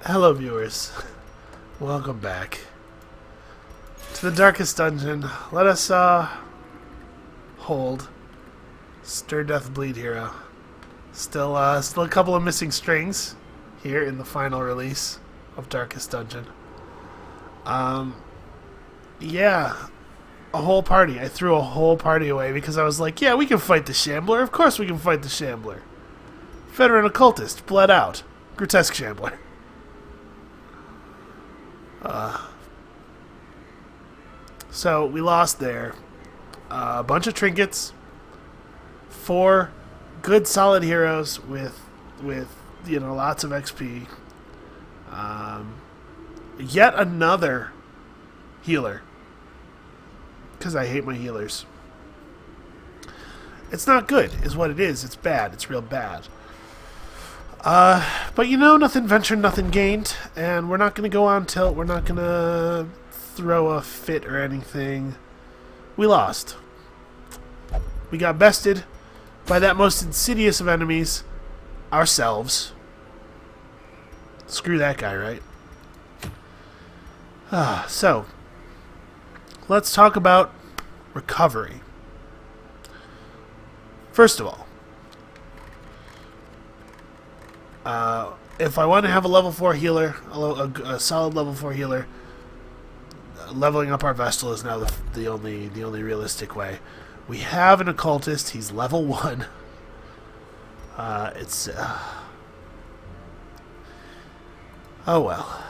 Hello, viewers. Welcome back to the darkest dungeon. Let us hold Stir Death Bleed Hero. Still a couple of missing strings here in the final release of Darkest Dungeon. Yeah, a whole party. I threw a whole party away because I was like, yeah, we can fight the Shambler. Of course we can fight the Shambler. Veteran occultist, bled out. Grotesque Shambler. So we lost there. A bunch of trinkets. 4 good solid heroes with lots of XP. Yet another healer. Because I hate my healers. It's not good, is what it is. It's bad. It's real bad. But nothing ventured, nothing gained, and we're not going to go on tilt. We're not going to throw a fit or anything. We lost. We got bested by that most insidious of enemies, ourselves. Screw that guy, right? So, let's talk about recovery. First of all, if I want to have a level 4 healer, a solid level 4 healer, leveling up our Vestal is now the only realistic way. We have an occultist. He's level 1. Oh well.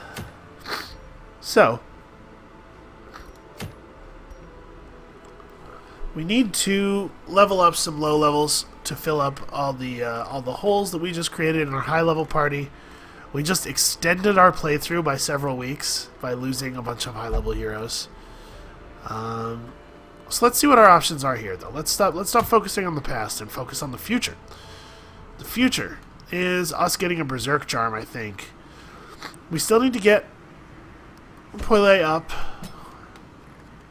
So we need to level up some low levels to fill up all the holes that we just created in our high level party. We just extended our playthrough by several weeks by losing a bunch of high level heroes. So let's see what our options are here, though. Let's stop focusing on the past and focus on the future. The future is us getting a Berserk Charm, I think. We still need to get Poile up.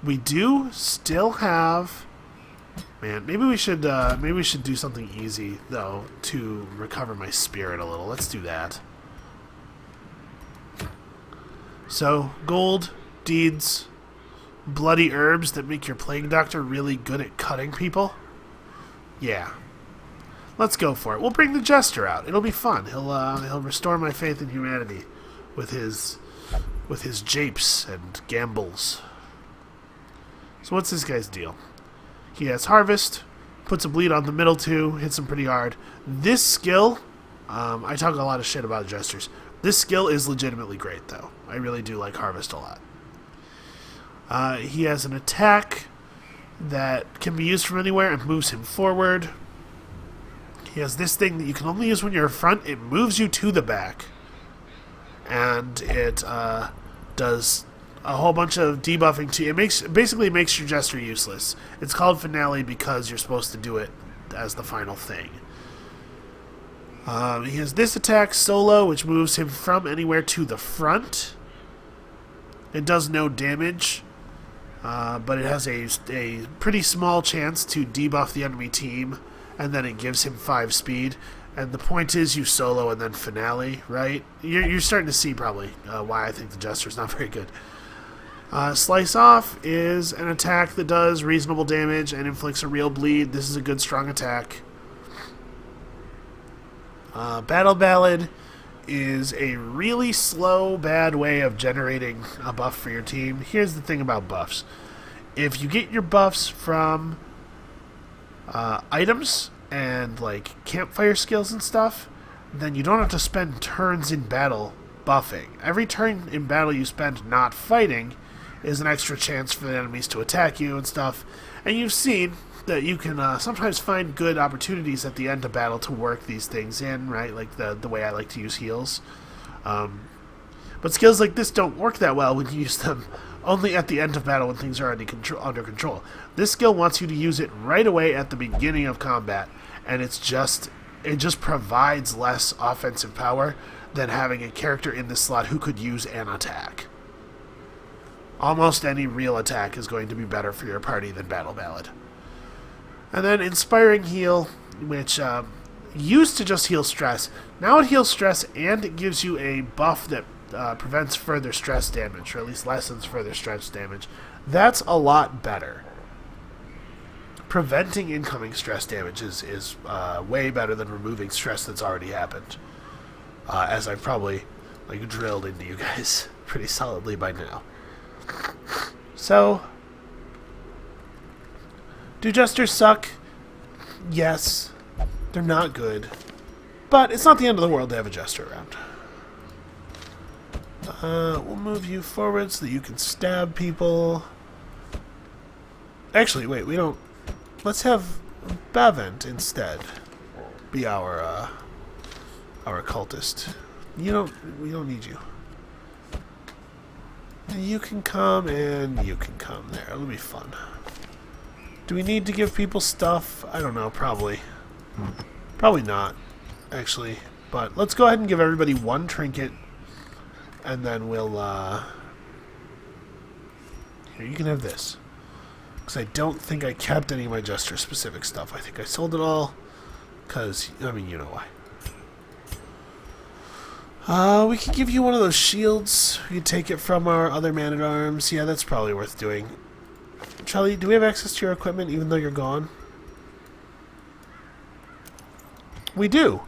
We do still have... Man, maybe we should do something easy, though, to recover my spirit a little. Let's do that. So, gold, deeds, bloody herbs that make your Plague Doctor really good at cutting people. Yeah. Let's go for it. We'll bring the Jester out. It'll be fun. He'll restore my faith in humanity with his japes and gambles. So what's this guy's deal? He has Harvest, puts a bleed on the middle 2, hits him pretty hard. This skill, I talk a lot of shit about Jesters. This skill is legitimately great, though. I really do like Harvest a lot. He has an attack that can be used from anywhere and moves him forward. He has this thing that you can only use when you're in front. It moves you to the back. And it does a whole bunch of debuffing to you. It basically makes your Jester useless. It's called Finale because you're supposed to do it as the final thing. He has this attack solo, which moves him from anywhere to the front. It does no damage, but it has a pretty small chance to debuff the enemy team, and then it gives him 5 speed. And the point is you solo and then Finale, right? You're starting to see probably why I think the Jester's not very good. Slice Off is an attack that does reasonable damage and inflicts a real bleed. This is a good strong attack. Battle Ballad is a really slow, bad way of generating a buff for your team. Here's the thing about buffs. If you get your buffs from items and like campfire skills and stuff, then you don't have to spend turns in battle buffing. Every turn in battle you spend not fighting is an extra chance for the enemies to attack you and stuff. And you've seen that you can sometimes find good opportunities at the end of battle to work these things in, right? Like the way I like to use heals. But skills like this don't work that well when you use them only at the end of battle when things are already under control. This skill wants you to use it right away at the beginning of combat, and it just provides less offensive power than having a character in this slot who could use an attack. Almost any real attack is going to be better for your party than Battle Ballad. And then Inspiring Heal, which used to just heal stress. Now it heals stress and it gives you a buff that prevents further stress damage, or at least lessens further stress damage. That's a lot better. Preventing incoming stress damage is way better than removing stress that's already happened. As I've probably drilled into you guys pretty solidly by now. So, do jesters suck? Yes. They're not good. But it's not the end of the world to have a jester around. We'll move you forward so that you can stab people. Actually, wait, we don't... Let's have Bavent instead be our cultist. We don't need you. You can come and you can come there. It'll be fun. Do we need to give people stuff? I don't know, probably. Probably not, actually. But let's go ahead and give everybody one trinket. And then we'll, here, you can have this. Because I don't think I kept any of my Jester-specific stuff. I think I sold it all. Because, I mean, you know why. We could give you one of those shields. We could take it from our other man-at-arms. Yeah, that's probably worth doing. Charlie, do we have access to your equipment even though you're gone? We do.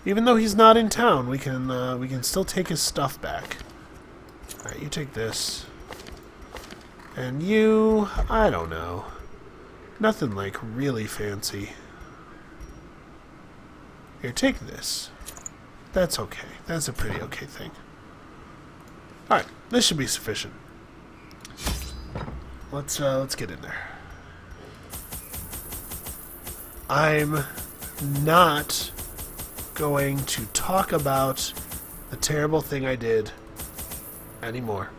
Even though he's not in town, we can still take his stuff back. Alright, you take this. And you... I don't know. Nothing, like, really fancy. Here, take this. That's okay. That's a pretty okay thing. Alright, this should be sufficient. Let's get in there. I'm not going to talk about the terrible thing I did anymore.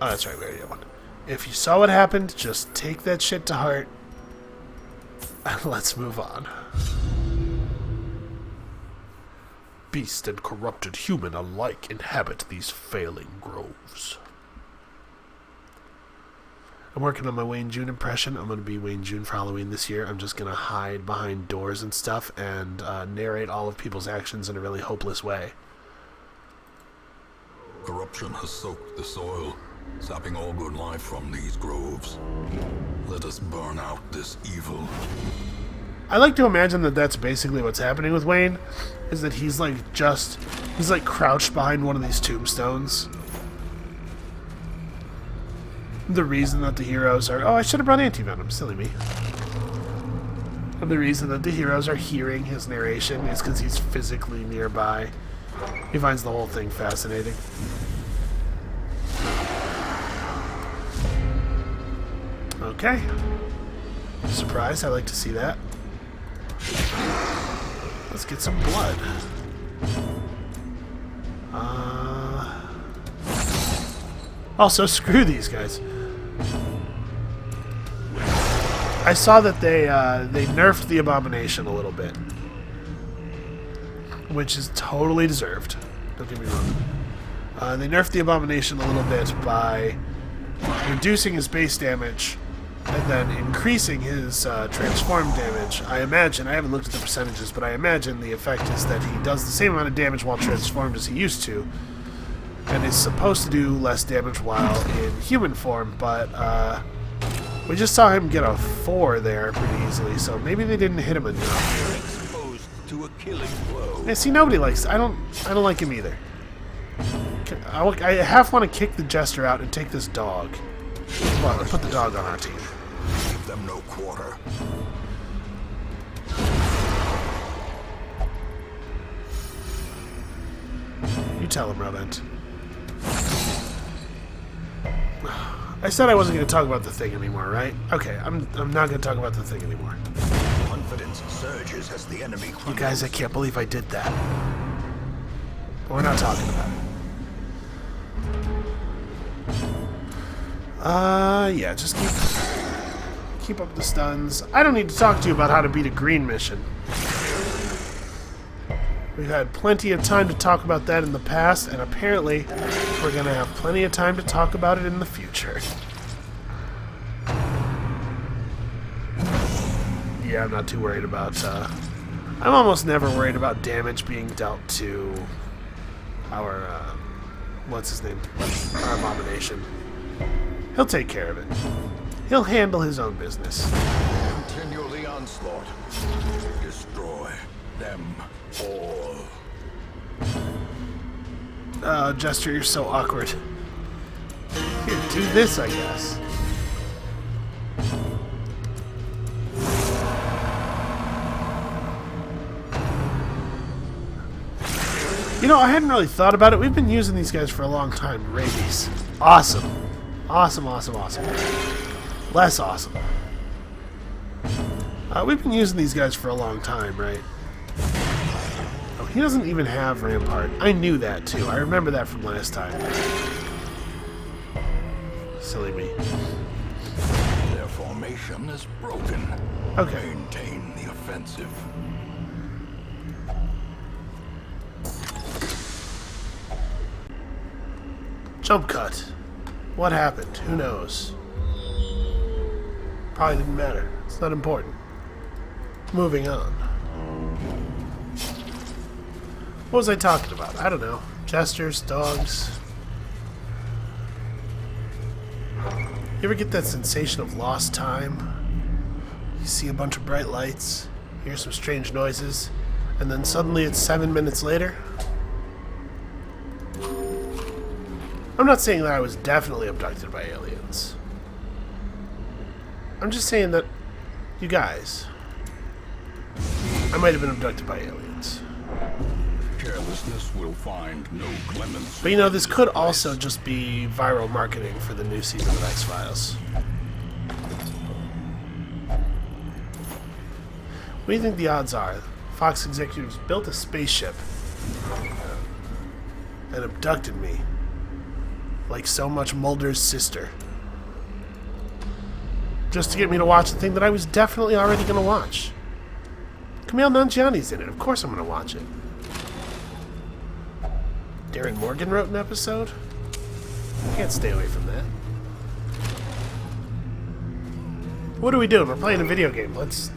Oh, that's right, we already have one. If you saw what happened, just take that shit to heart, and let's move on. Beast and corrupted human alike inhabit these failing groves. I'm working on my Wayne June impression. I'm going to be Wayne June for Halloween this year. I'm just going to hide behind doors and stuff and narrate all of people's actions in a really hopeless way. Corruption has soaked the soil, sapping all good life from these groves. Let us burn out this evil. I like to imagine that that's basically what's happening with Wayne, is that he's like crouched behind one of these tombstones. The reason that the heroes are... Oh, I should have brought anti-venom. Silly me. And the reason that the heroes are hearing his narration is because he's physically nearby. He finds the whole thing fascinating. Okay. Surprise, I like to see that. Let's get some blood. Also, screw these guys. I saw that they nerfed the Abomination a little bit, which is totally deserved. Don't get me wrong. They nerfed the Abomination a little bit by reducing his base damage and then increasing his transform damage. I imagine, I haven't looked at the percentages, but I imagine the effect is that he does the same amount of damage while transformed as he used to, and is supposed to do less damage while in human form, but we just saw him get a 4 there pretty easily, so maybe they didn't hit him enough. You're exposed to a killing blow. Yeah, see, nobody likes... I don't like him either. I half want to kick the Jester out and take this dog. Well, put the dog on our team. Give them no quarter. You tell him, Robent. I said I wasn't going to talk about the thing anymore, right? Okay, I'm not going to talk about the thing anymore. Confidence surges as the enemy crumbles. You guys, I can't believe I did that. But we're not talking about it. Yeah, just keep up the stuns. I don't need to talk to you about how to beat a green mission. We've had plenty of time to talk about that in the past, and apparently we're going to have plenty of time to talk about it in the future. yeah, I'm not too worried about... I'm almost never worried about damage being dealt to our... what's his name? Our abomination. He'll take care of it. He'll handle his own business. Continue the onslaught. Destroy them all. Jester, you're so awkward. Here, do this, I guess. You know, I hadn't really thought about it. We've been using these guys for a long time. Rabies. Awesome. Awesome, awesome, awesome. Less awesome. We've been using these guys for a long time, right? Oh, he doesn't even have Rampart. I knew that, too. I remember that from last time. Silly me. Their formation is broken. Okay. Maintain the offensive. Jump cut. What happened? Who knows? Probably didn't matter. It's not important. Moving on. What was I talking about? I don't know. Jesters, dogs. You ever get that sensation of lost time? You see a bunch of bright lights, hear some strange noises, and then suddenly it's 7 minutes later? I'm not saying that I was definitely abducted by aliens. I'm just saying that you guys, I might have been abducted by aliens. Carelessness will find no clemency. But you know, this could also just be viral marketing for the new season of X-Files. What do you think the odds are? Fox executives built a spaceship and abducted me, like so much Mulder's sister, just to get me to watch the thing that I was definitely already going to watch. Camille Nanjiani's in it. Of course I'm going to watch it. Darren Morgan wrote an episode? Can't stay away from that. What are we doing? We're playing a video game. Let's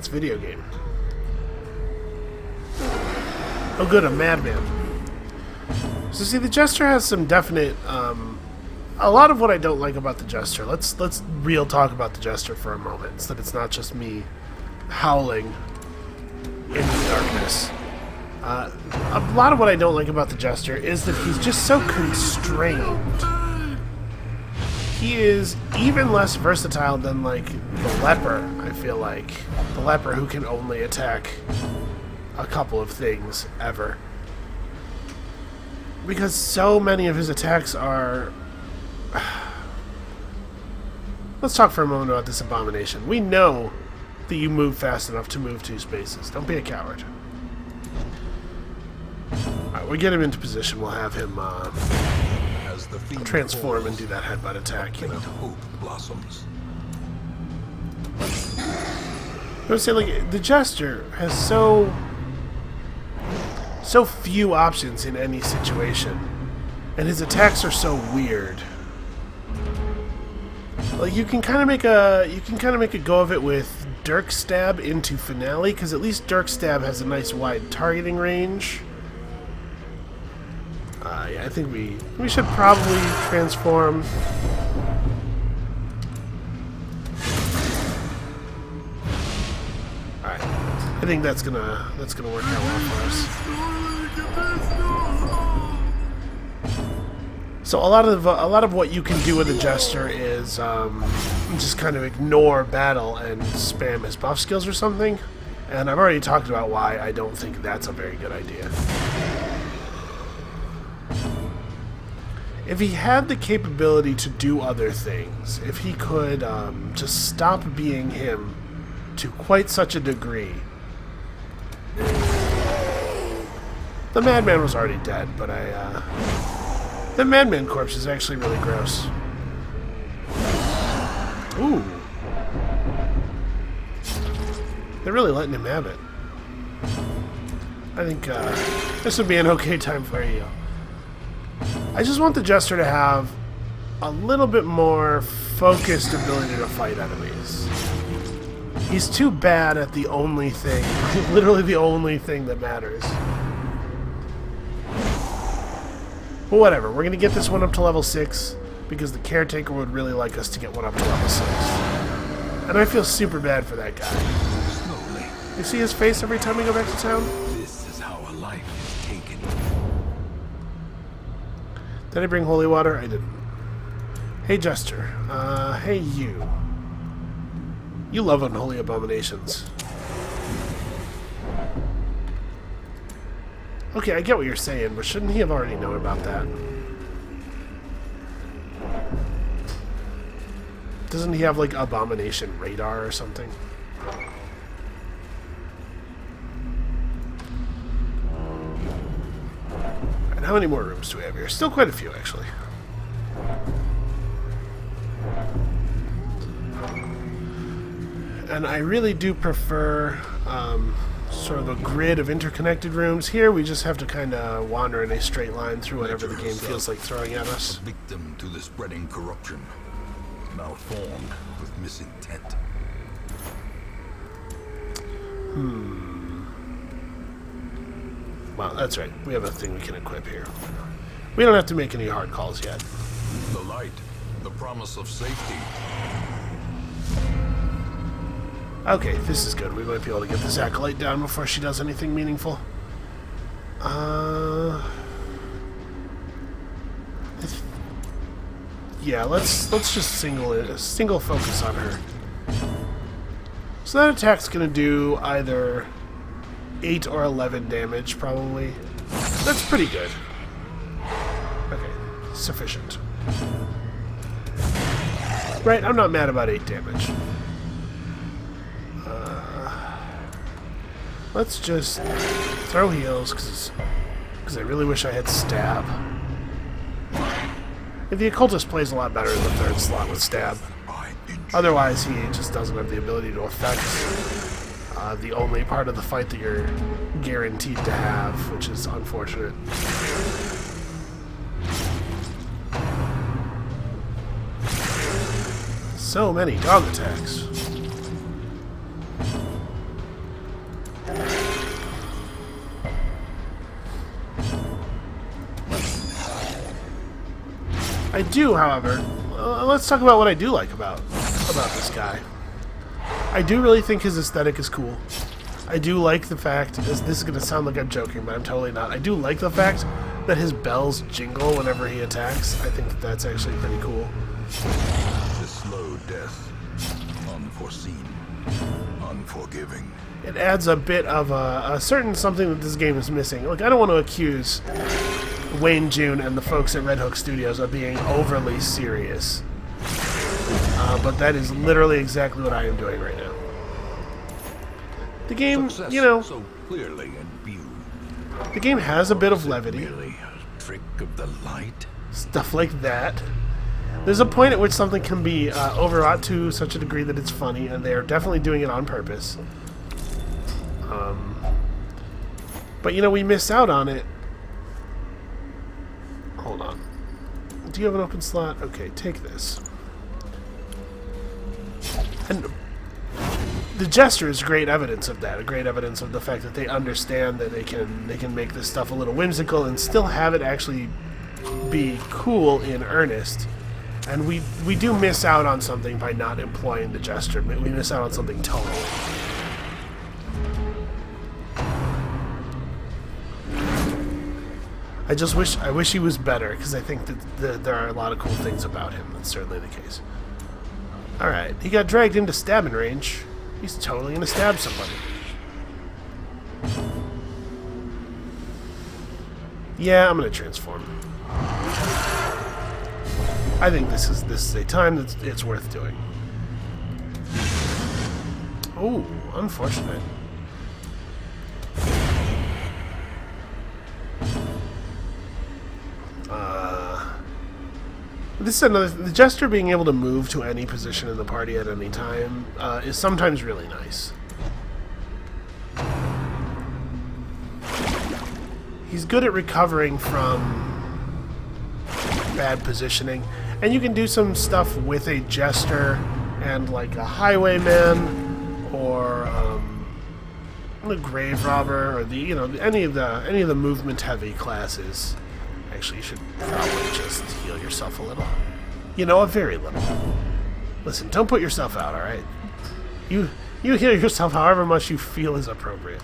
video game. Oh good, a madman. So see, the Jester has some definite, a lot of what I don't like about the Jester. Let's real talk about the Jester for a moment, so that it's not just me howling in the darkness. A lot of what I don't like about the Jester is that he's just so constrained. He is even less versatile than, like, the Leper, I feel like. The Leper who can only attack a couple of things, ever. Because so many of his attacks are... Let's talk for a moment about this abomination. We know that you move fast enough to move 2 spaces. Don't be a coward. Alright, we'll get him into position. We'll have him transform and do that headbutt attack, you know. Hope blossoms. I would say, like, the Jester has so few options in any situation, and his attacks are so weird. Like, you can kind of make a go of it with Dirk Stab into Finale, because at least Dirk Stab has a nice wide targeting range. Yeah, I think we should probably transform. All right, I think that's gonna work out well for us. So a lot of what you can do with a Jester is just kind of ignore battle and spam his buff skills or something. And I've already talked about why I don't think that's a very good idea. If he had the capability to do other things, if he could just stop being him to quite such a degree. The Madman was already dead, but the Madman corpse is actually really gross. Ooh. They're really letting him have it. I think this would be an okay time for a heal. I just want the Jester to have a little bit more focused ability to fight enemies. He's too bad at the only thing, literally the only thing that matters. But whatever, we're going to get this one up to level 6, because the caretaker would really like us to get one up to level 6. And I feel super bad for that guy. Slowly. You see his face every time we go back to town? This is how a life is taken. Did I bring holy water? I didn't. Hey, Jester. Hey, you. You love unholy abominations. Okay, I get what you're saying, but shouldn't he have already known about that? Doesn't he have, like, abomination radar or something? And how many more rooms do we have here? Still quite a few, actually. And I really do prefer sort of a grid of interconnected rooms. Here we just have to kind of wander in a straight line through whatever the game feels like throwing at us. A victim to the spreading corruption, malformed with misintent. Well, that's right. We have a thing we can equip here. We don't have to make any hard calls yet. The light, the promise of safety. Okay, this is good. We might be able to get this acolyte down before she does anything meaningful. Yeah, let's just single focus on her. So that attack's gonna do either 8 or 11 damage, probably. That's pretty good. Okay, sufficient. Right, I'm not mad about 8 damage. Let's just throw heals, because I really wish I had stab. The occultist plays a lot better in the 3rd slot with stab. Otherwise, he just doesn't have the ability to affect the only part of the fight that you're guaranteed to have, which is unfortunate. So many dog attacks. I do, however, let's talk about what I do like about this guy. I do really think his aesthetic is cool. I do like the fact, this is going to sound like I'm joking, but I'm totally not. I do like the fact that his bells jingle whenever he attacks. I think that's actually pretty cool. The slow death, unforeseen, unforgiving. It adds a bit of a certain something that this game is missing. Like, I don't want to accuse Wayne June and the folks at Red Hook Studios of being overly serious. But that is literally exactly what I am doing right now. The game, Success you know, so clearly in view. the game has a bit of levity. Really a trick of the light? Stuff like that. There's a point at which something can be overwrought to such a degree that it's funny, and they're definitely doing it on purpose. But, you know, we miss out on it. Hold on. Do you have an open slot? Okay, take this. And the Jester is great evidence of that. Great evidence of the fact that they understand that they can make this stuff a little whimsical and still have it actually be cool in earnest. And we do miss out on something by not employing the Jester. We miss out on something totally. I wish he was better, because I think that there are a lot of cool things about him. That's certainly the case. Alright, he got dragged into stabbing range. He's totally gonna stab somebody. Yeah, I'm gonna transform. I think this is a time that it's worth doing. Oh, unfortunate. This is another. The Jester being able to move to any position in the party at any time is sometimes really nice. He's good at recovering from bad positioning, and you can do some stuff with a Jester and like a Highwayman the grave robber or the any of the movement heavy classes. Actually, you should probably just heal yourself a little. A very little. Listen, don't put yourself out, all right? You heal yourself however much you feel is appropriate.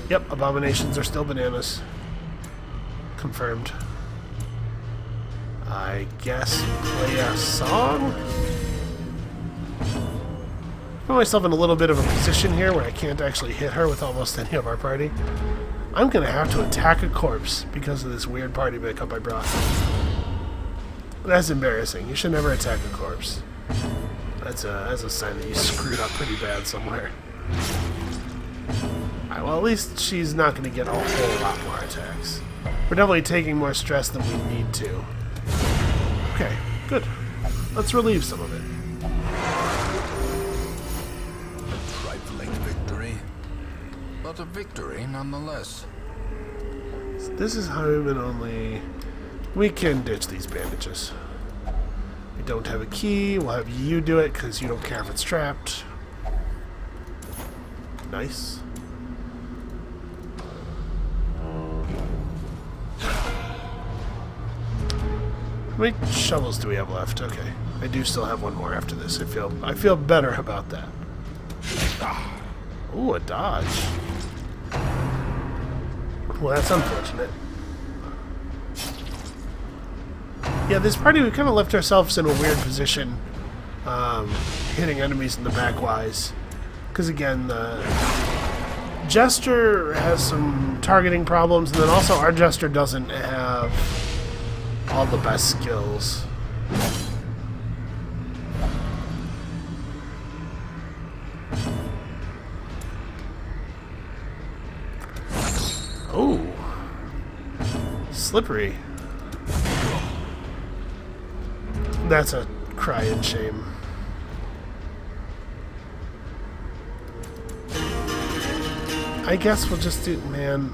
Yep, abominations are still bananas. Confirmed. I guess play a song? I put myself in a little bit of a position here where I can't actually hit her with almost any of our party. I'm gonna have to attack a corpse because of this weird party makeup I brought. That's embarrassing. You should never attack a corpse. That's a sign that you screwed up pretty bad somewhere. Alright, well at least she's not gonna get a whole lot more attacks. We're definitely taking more stress than we need to. Okay, good. Let's relieve some of it. A trifling victory, but a victory nonetheless. So this is human only. We can ditch these bandages. We don't have a key. We'll have you do it because you don't care if it's trapped. Nice. How many shovels do we have left? Okay, I do still have one more after this. I feel better about that. Ooh, a dodge. Well, that's unfortunate. Yeah, this party, we kind of left ourselves in a weird position, hitting enemies in the back-wise. Because again, the Jester has some targeting problems, and then also our Jester doesn't have all the best skills. Oh, slippery. That's a crying shame. I guess we'll just do, man.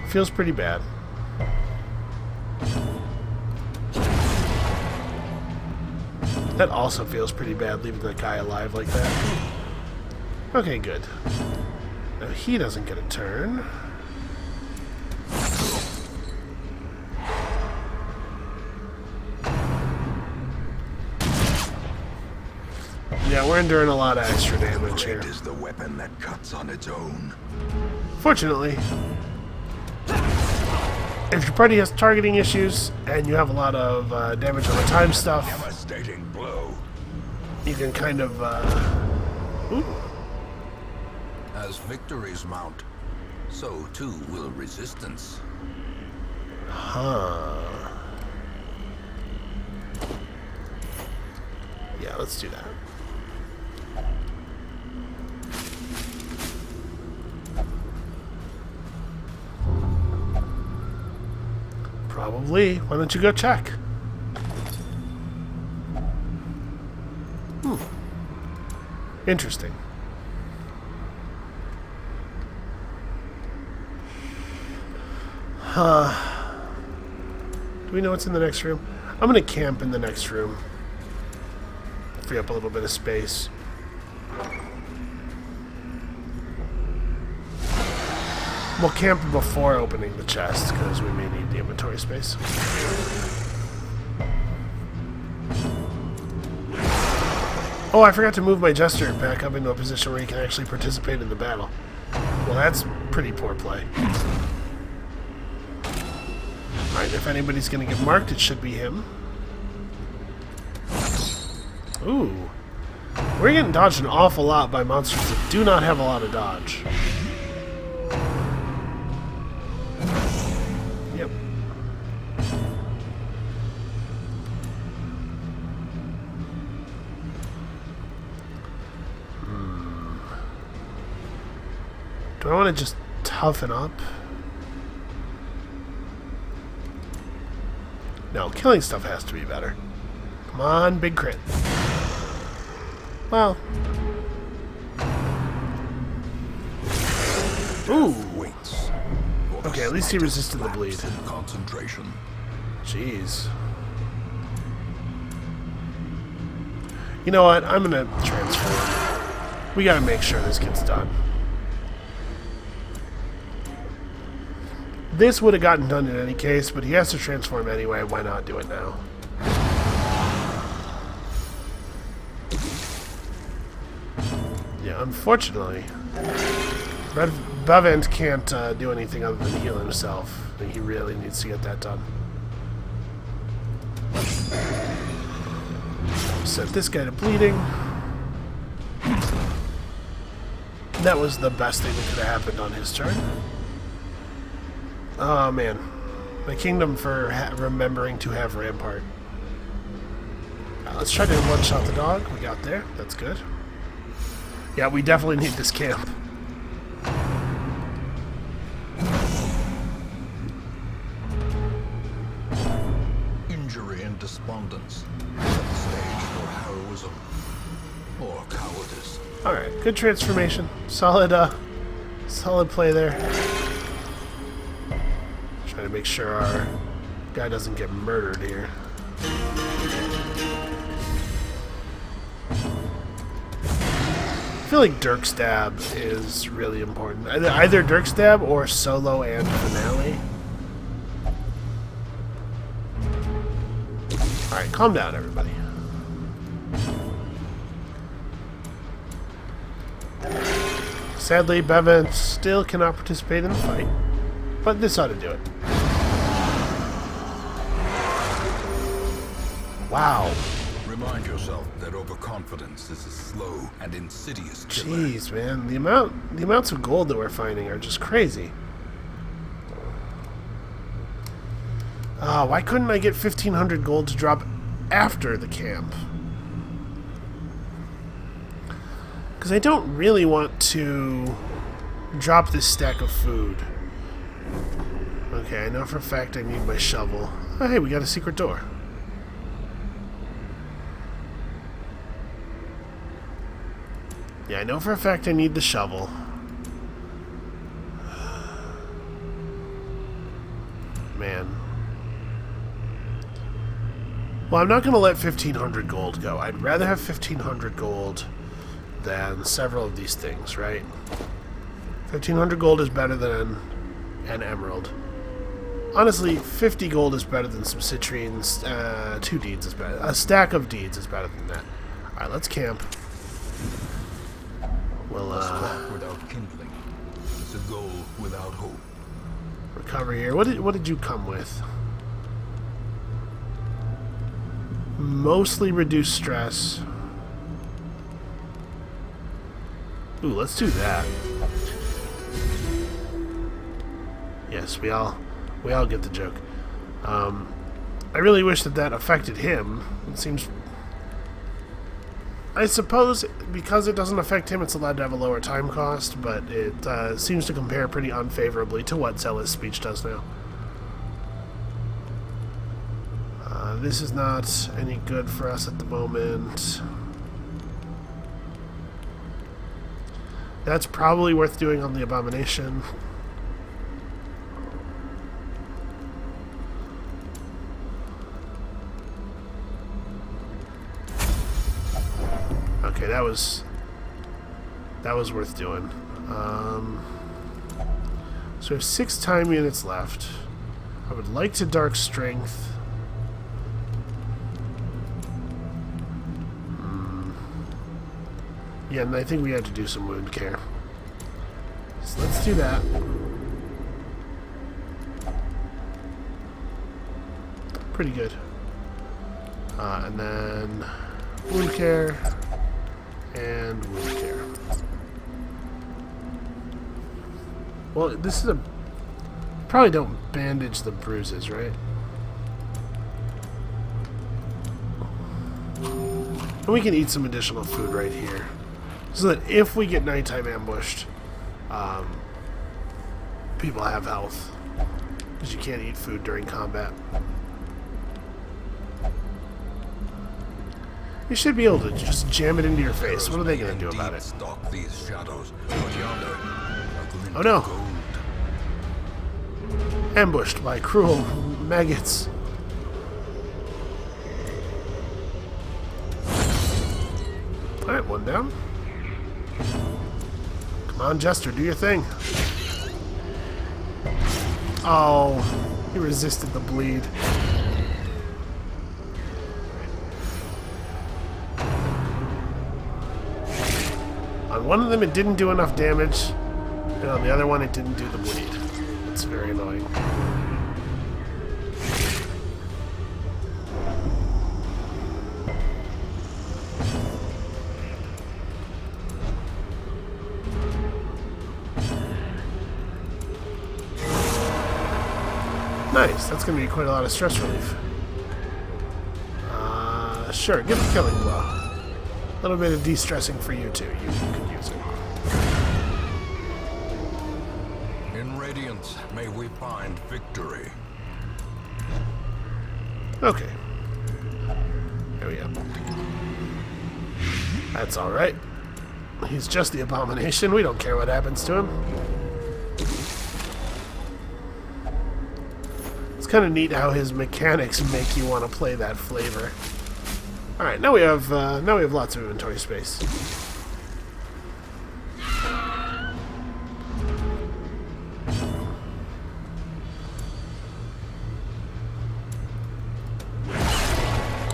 Feels pretty bad. That also feels pretty bad, leaving that guy alive like that. Okay, good. Now he doesn't get a turn. Yeah, we're enduring a lot of extra damage here. Is the weapon that cuts on its own. Fortunately, if your party has targeting issues and you have a lot of damage over time stuff, Devastating blow. you can kind of ooh. As victories mount, so too will resistance. Huh. Yeah, let's do that. Probably. Why don't you go check? Interesting. Do we know what's in the next room? I'm gonna camp in the next room. Free up a little bit of space. We'll camp before opening the chest, because we may need the inventory space. Oh, I forgot to move my Jester back up into a position where he can actually participate in the battle. Well, that's pretty poor play. Alright, if anybody's going to get marked, it should be him. Ooh. We're getting dodged an awful lot by monsters that do not have a lot of dodge. Yep. Do I want to just toughen up? No, killing stuff has to be better. Come on, big crit. Well. Ooh. Okay, at least he resisted the bleed. Concentration. Jeez. You know what? I'm gonna transform. We gotta make sure this gets done. This would have gotten done in any case, but he has to transform anyway. Why not do it now? Yeah, unfortunately, Bevent can't do anything other than heal himself. I think he really needs to get that done. Set this guy to bleeding. That was the best thing that could have happened on his turn. Oh man, my kingdom for remembering to have Rampart. Let's try to one-shot the dog. We got there. That's good. Yeah, we definitely need this camp. Injury and despondence set the stage for heroism or cowardice. Alright, good transformation. Solid play there. Trying to make sure our guy doesn't get murdered here. I feel like Dirk Stab is really important. Either Dirk Stab or solo and finale. Alright, calm down, everybody. Sadly, Bevan still cannot participate in the fight, but this ought to do it. Wow. Remind yourself that overconfidence is a slow and insidious killer. Jeez, man, the amounts of gold that we're finding are just crazy. Why couldn't I get 1,500 gold to drop after the camp? Because I don't really want to drop this stack of food. Okay, I know for a fact I need my shovel. Oh, hey, we got a secret door. Yeah, I know for a fact I need the shovel. Man. Well, I'm not going to let 1,500 gold go. I'd rather have 1,500 gold than several of these things, right? 1,500 gold is better than an emerald. Honestly, 50 gold is better than some citrines. 2 deeds is better. A stack of deeds is better than that. Alright, let's camp. We'll, A spark without kindling is a goal without hope. Recover here. What did you come with? Mostly reduce stress. Ooh, let's do that. Yes, we all get the joke. I really wish that affected him. It seems... I suppose because it doesn't affect him, it's allowed to have a lower time cost, but it seems to compare pretty unfavorably to what Zealous Speech does now. This is not any good for us at the moment. That's probably worth doing on the Abomination. Okay, that was worth doing. So we have 6 time units left. I would like to Dark Strength. Yeah, and I think we had to do some wound care. So let's do that. Pretty good. And then wound care and wound care. Well, this is a... Probably don't bandage the bruises, right? And we can eat some additional food right here. So that if we get nighttime ambushed, people have health. Because you can't eat food during combat. You should be able to just jam it into your face. What are they going to do about it? Stalk these shadows, but yonder, a glint Oh no! of gold. Ambushed by cruel maggots. one down. Come on, Jester, do your thing. Oh, he resisted the bleed. On one of them, it didn't do enough damage, and on the other one, it didn't do the bleed. It's very annoying. Nice, that's going to be quite a lot of stress relief. Sure, give a killing blow. A little bit of de-stressing for you too. You could use it. In Radiance, may we find victory. Okay. There we go. That's alright. He's just the abomination. We don't care what happens to him. It's kind of neat how his mechanics make you want to play that flavor. All right, now we have lots of inventory space.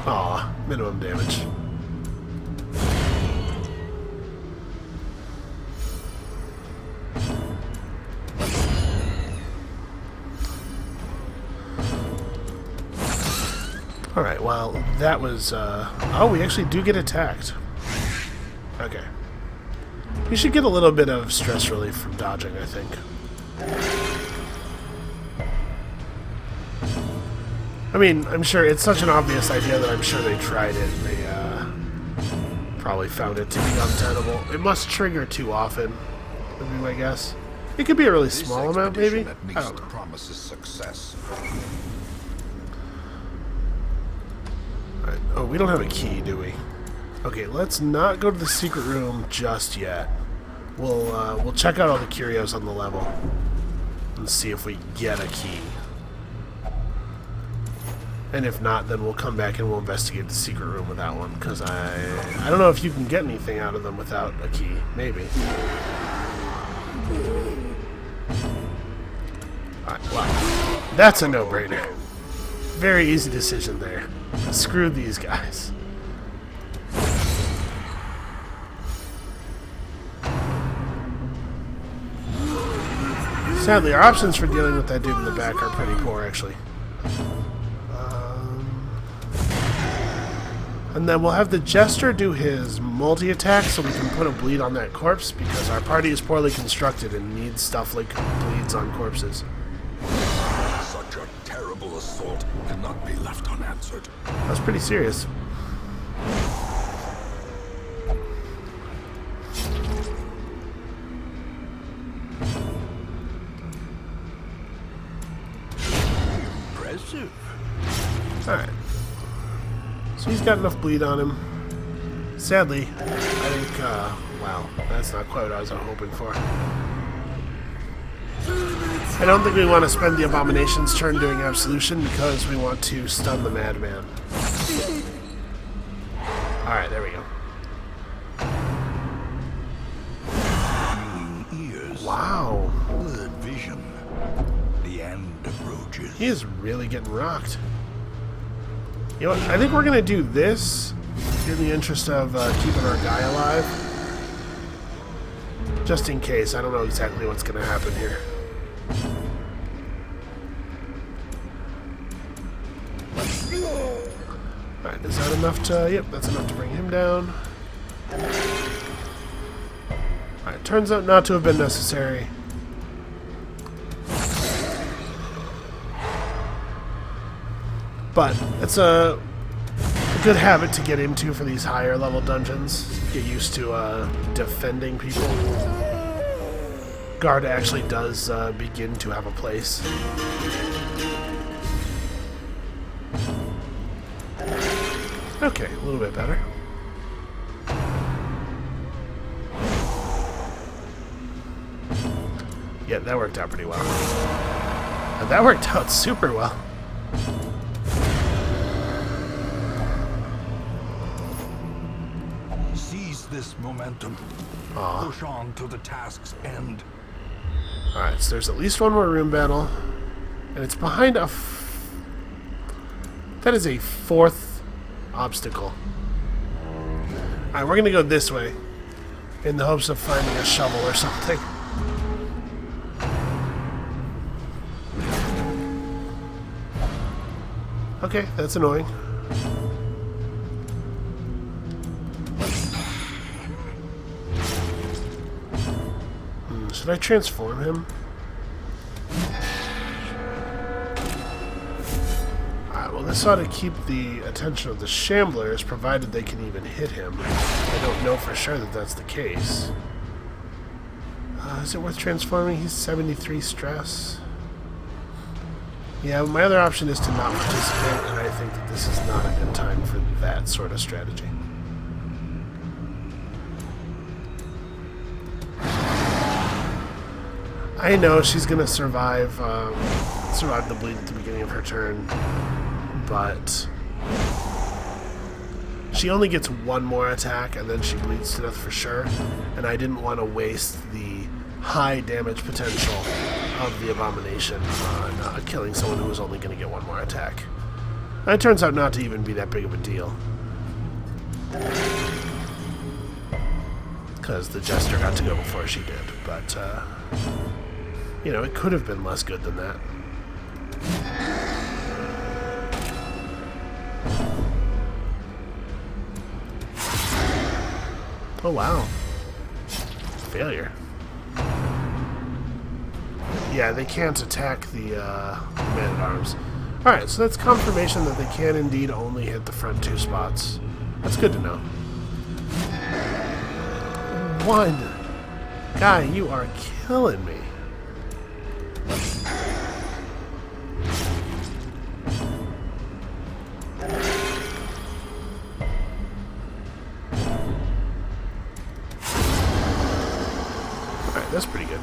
Aw, minimum damage. Alright, well, that was, oh, we actually do get attacked. Okay. We should get a little bit of stress relief from dodging, I think. I mean, I'm sure it's such an obvious idea that I'm sure they tried it. They, probably found it to be untenable. It must trigger too often, would be my guess. It could be a really small amount, maybe? I don't know. Promises success. Right. Oh, we don't have a key, do we? Okay, let's not go to the secret room just yet. We'll check out all the curios on the level and see if we get a key. And if not, then we'll come back and we'll investigate the secret room with that one, because I don't know if you can get anything out of them without a key. Maybe. Alright, wow. That's a no-brainer. Very easy decision there. Screw these guys. Sadly, our options for dealing with that dude in the back are pretty poor, actually. And then we'll have the Jester do his multi-attack so we can put a bleed on that corpse, because our party is poorly constructed and needs stuff like bleeds on corpses. Such a terrible assault cannot be left unanswered. That's pretty serious. Impressive. Alright. So he's got enough bleed on him. Sadly, I think, wow, that's not quite what I was hoping for. I don't think we want to spend the Abomination's turn doing Absolution because we want to stun the Madman. Alright, there we go. Ears. Wow. Blurred vision. The end approaches. He is really getting rocked. You know what? I think we're going to do this in the interest of keeping our guy alive. Just in case. I don't know exactly what's going to happen here. Alright, is that enough to... Yep, that's enough to bring him down. Alright, turns out not to have been necessary. But it's a good habit to get into for these higher level dungeons. Get used to defending people. Guard actually does begin to have a place. Okay, a little bit better. Yeah, that worked out pretty well. And that worked out super well. Seize this momentum. Aw. Push on to the task's end. Alright, so there's at least one more room battle. And it's behind a... that is a fourth obstacle. Alright, we're gonna go this way. In the hopes of finding a shovel or something. Okay, that's annoying. Should I transform him? Alright, well this ought to keep the attention of the Shamblers, provided they can even hit him. I don't know for sure that that's the case. Is it worth transforming? He's 73 stress. Yeah, my other option is to not participate, and I think that this is not a good time for that sort of strategy. I know she's gonna survive the bleed at the beginning of her turn, but she only gets one more attack, and then she bleeds to death for sure, and I didn't want to waste the high damage potential of the Abomination on killing someone who was only going to get one more attack. And it turns out not to even be that big of a deal. Because the Jester got to go before she did. But, you know, it could have been less good than that. Oh, wow. Failure. Yeah, they can't attack the Man-at-Arms. Alright, so that's confirmation that they can indeed only hit the front two spots. That's good to know. One! Guy, you are killing me. Alright, that's pretty good.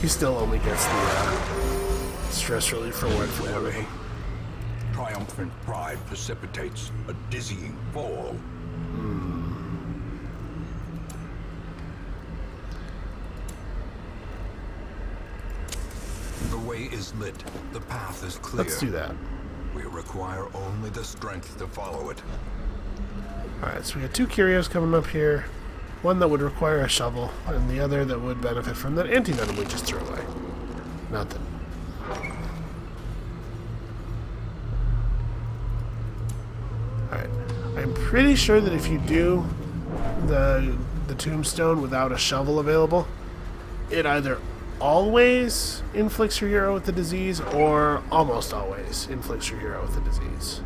He still only gets the stress relief for one of them. Triumphant pride precipitates a dizzying fall. The way is lit. The path is clear. Let's do that. We require only the strength to follow it. Alright, so we got two curios coming up here. One that would require a shovel, and the other that would benefit from that anti-venom we just threw away. Nothing. Alright. I'm pretty sure that if you do the tombstone without a shovel available, it either always inflicts your hero with the disease, or almost always inflicts your hero with the disease.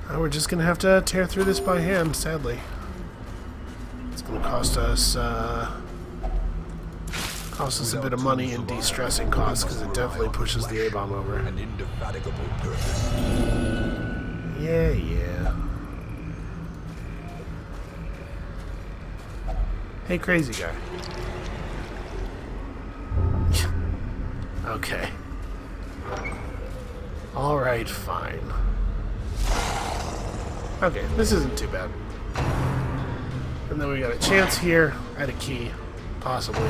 We're just going to have to tear through this by hand, sadly. It's going to cost us a bit of money in de-stressing costs, because it definitely pushes the A-bomb over. An indefatigable purpose. Yeah. Hey, crazy guy. Okay. Alright, fine. Okay, this isn't too bad. And then we got a chance here at a key, possibly.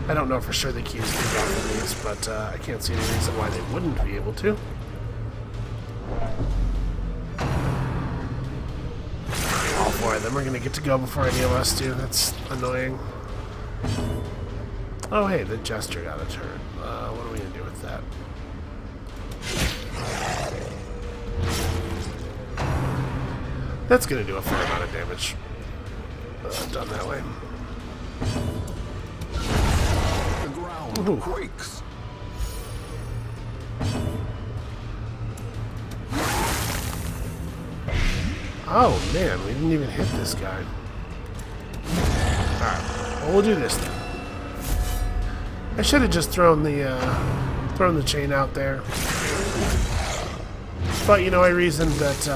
I don't know for sure the keys can drop from these, but I can't see any reason why they wouldn't be able to. All four of them are going to get to go before any of us do. That's annoying. Oh, hey, the Jester got a turn. What are we going to do with that? That's going to do a fair amount of damage. Done that way. The ground quakes. Oh man, we didn't even hit this guy. Alright, well, we'll do this then. I should have just thrown the chain out there. But you know, I reasoned that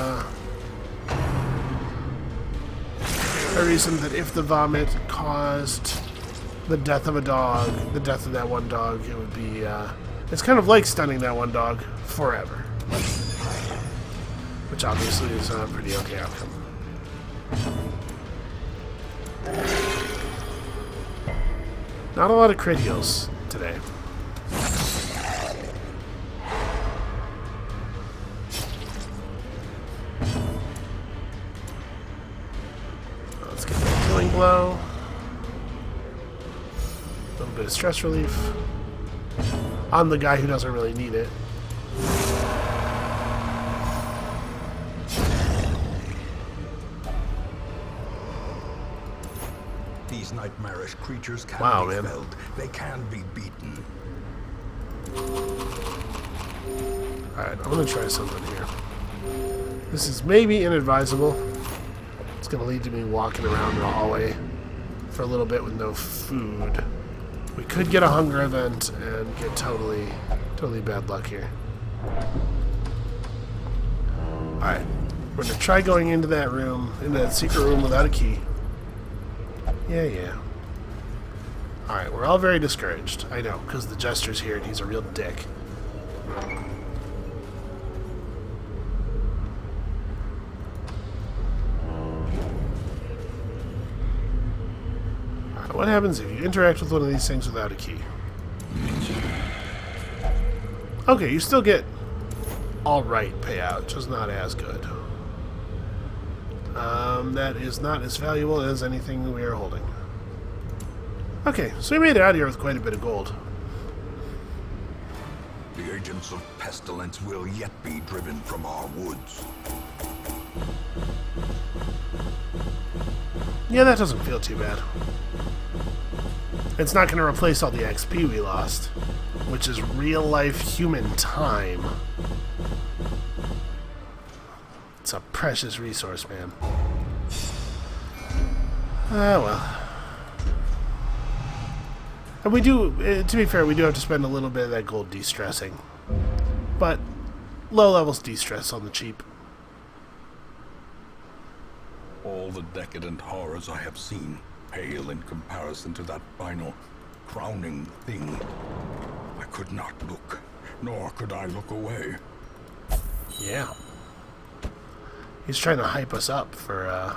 if the vomit caused the death of a dog, the death of that one dog, it would be it's kind of like stunning that one dog forever. which obviously is a pretty okay outcome. Not a lot of crit heals today. Let's get that killing blow. A little bit of stress relief on the guy who doesn't really need it. These nightmarish creatures can be felled. They can be beaten. Alright, I'm gonna try something here. This is maybe inadvisable. It's gonna lead to me walking around the hallway for a little bit with no food. We could get a hunger event and get totally bad luck here. Alright, we're gonna try going into that room, into that secret room without a key. Yeah. Alright, we're all very discouraged. I know, because the Jester's here and he's a real dick. Alright, what happens if you interact with one of these things without a key? Okay, you still get alright payout, just not as good. That is not as valuable as anything we are holding. Okay, so we made it out of here with quite a bit of gold. The agents of pestilence will yet be driven from our woods. Yeah, that doesn't feel too bad. It's not going to replace all the XP we lost, which is real-life human time. It's a precious resource, man. Ah, well. And we do, to be fair, we do have to spend a little bit of that gold de-stressing. But low levels de-stress on the cheap. All the decadent horrors I have seen pale in comparison to that final, crowning thing. I could not look, nor could I look away. Yeah. He's trying to hype us up for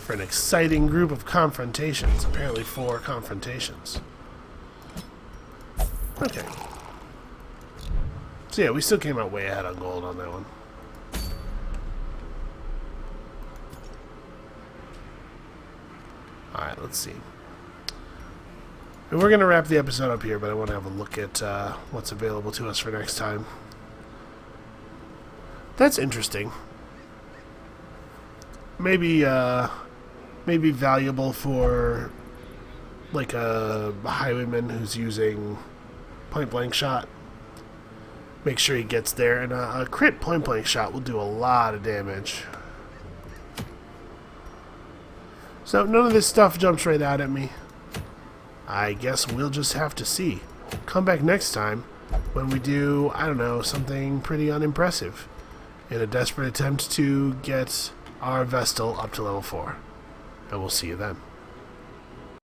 an exciting group of confrontations. Apparently 4 confrontations. Okay. So yeah, we still came out way ahead on gold on that one. Alright, let's see. And we're going to wrap the episode up here, but I want to have a look at what's available to us for next time. That's interesting. Maybe valuable for like a highwayman who's using point blank shot. Make sure he gets there, and a crit point blank shot will do a lot of damage. So none of this stuff jumps right out at me. I guess we'll just have to see. Come back next time when we do, I don't know, something pretty unimpressive in a desperate attempt to get our Vestal up to level 4. And we'll see you then.